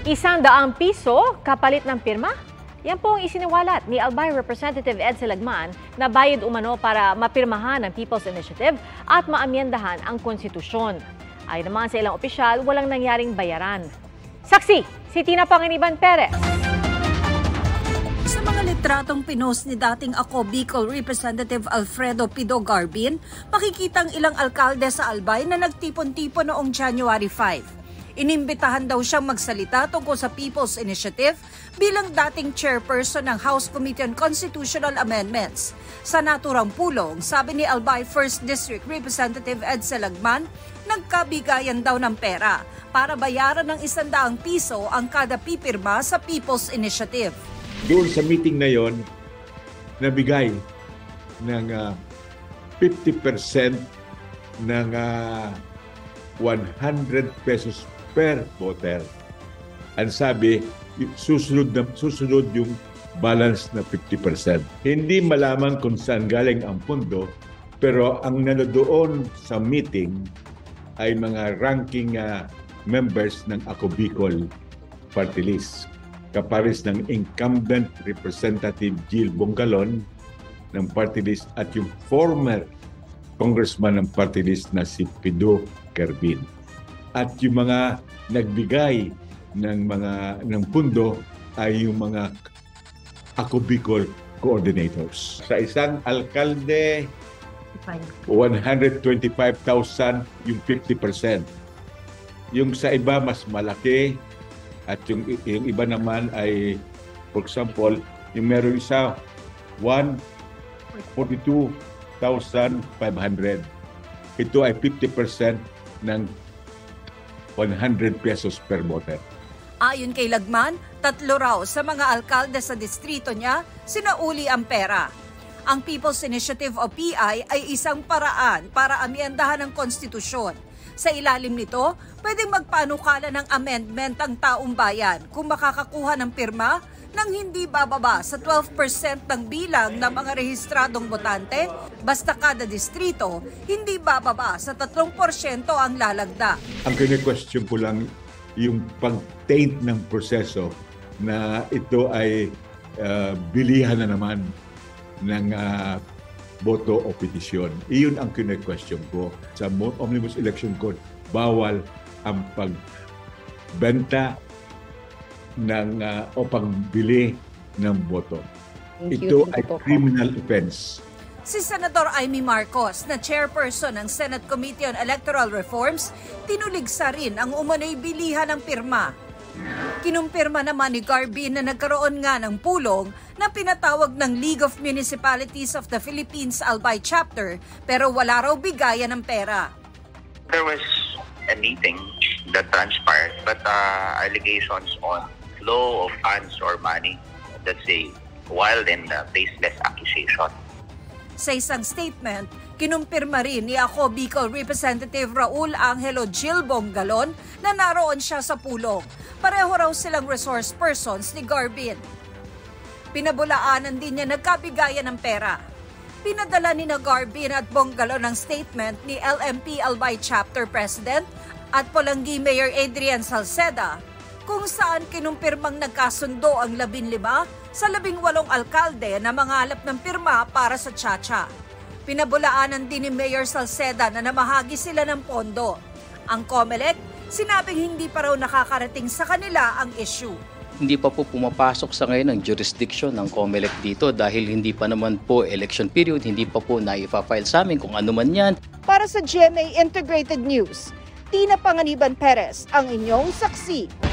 ₱100 kapalit ng pirma? Yan po ang isiniwalat ni Albay Representative Ed Silagman na bayad umano para mapirmahan ang People's Initiative at maamyendahan ang konstitusyon. Ayon naman sa ilang opisyal, walang nangyaring bayaran. Saksi, si Tina Panginiban Perez. Sa mga litratong pinost ni dating Ako Bicol Representative Alfredo Pido Garbin, makikitang ilang alkalde sa Albay na nagtipon-tipon noong January 5. Inimbitahan daw siyang magsalita tungkol sa People's Initiative bilang dating chairperson ng House Committee on Constitutional Amendments. Sa naturang pulong, sabi ni Albay 1st District Representative Ed Silagman, nagkabigayan daw ng pera para bayaran ng ₱100 ang kada pipirma sa People's Initiative. Doon sa meeting na yon, nabigay ng 50% ng ₱100 per voter. Ang sabi, susunod yung balance na 50%. Hindi malaman kung saan galing ang pondo, pero ang nandoon sa meeting ay mga ranking members ng Ako Bicol Party List. Kapares ng incumbent Representative Jill Bongalon ng party list at yung former congressman ng party list na si Pido Garbin. At yung mga nagbigay ng pundo ay yung mga Ako Bicol coordinators. Sa isang alkalde, 125,000 yung 50%. Yung sa iba mas malaki. At yung iba naman ay, for example, yung meron isa, 142,500. Ito ay 50% ng ₱100 per voter. Ayon kay Lagman, 3 raw sa mga alkalde sa distrito niya sinauli ang pera. Ang People's Initiative o PI ay isang paraan para amyendahan ang konstitusyon. Sa ilalim nito, pwedeng magpanukala ng amendment ang taong bayan kung makakakuha ng pirma nang hindi bababa sa 12% ng bilang ng mga rehistradong botante, basta kada distrito, hindi bababa sa 3% ang lalagda. Ang kine-question ko lang yung pag-taint ng proseso na ito ay bilihan na naman ng boto o petisyon. Iyon ang kine-question ko. Sa Omnibus Election Code, bawal ang pagbenta ng o pagbili ng boto. Ito ay criminal offense. Si Senador Amy Marcos, na chairperson ng Senate Committee on Electoral Reforms, tinuligsa rin ang umano'y bilihan ng pirma. Kinumpirma naman ni Garbin na nagkaroon nga ng pulong na pinatawag ng League of Municipalities of the Philippines Albay Chapter, pero wala raw bigayan ng pera. There was a meeting that transpired, but allegations on flow of funds or money, that's a wild and baseless accusation. Sa isang statement, kinumpirma rin ni Ako Bicol Representative Raul Angelo Jill Bongalon na naroon siya sa pulong. Pareho raw silang resource persons ni Garbin. Pinabulaanan din niya nagkabigayan ng pera. Pinadala ni Garbin at Bongalon ang statement ni LMP Albay Chapter President at Polangui Mayor Adrian Salceda kung saan kinumpirmang nagkasundo ang 15 sa 18 alkalde na mangalap ng pirma para sa Chacha. Pinabulaanan din ni Mayor Salceda na namahagi sila ng pondo. Ang COMELEC, sinabing hindi pa raw nakakarating sa kanila ang issue. Hindi pa po pumapasok sa ngayon ang jurisdiction ng COMELEC dito dahil hindi pa naman po election period, hindi pa po na-file sa amin kung ano man yan. Para sa GMA Integrated News, Tina Panginiban Perez, ang inyong saksi.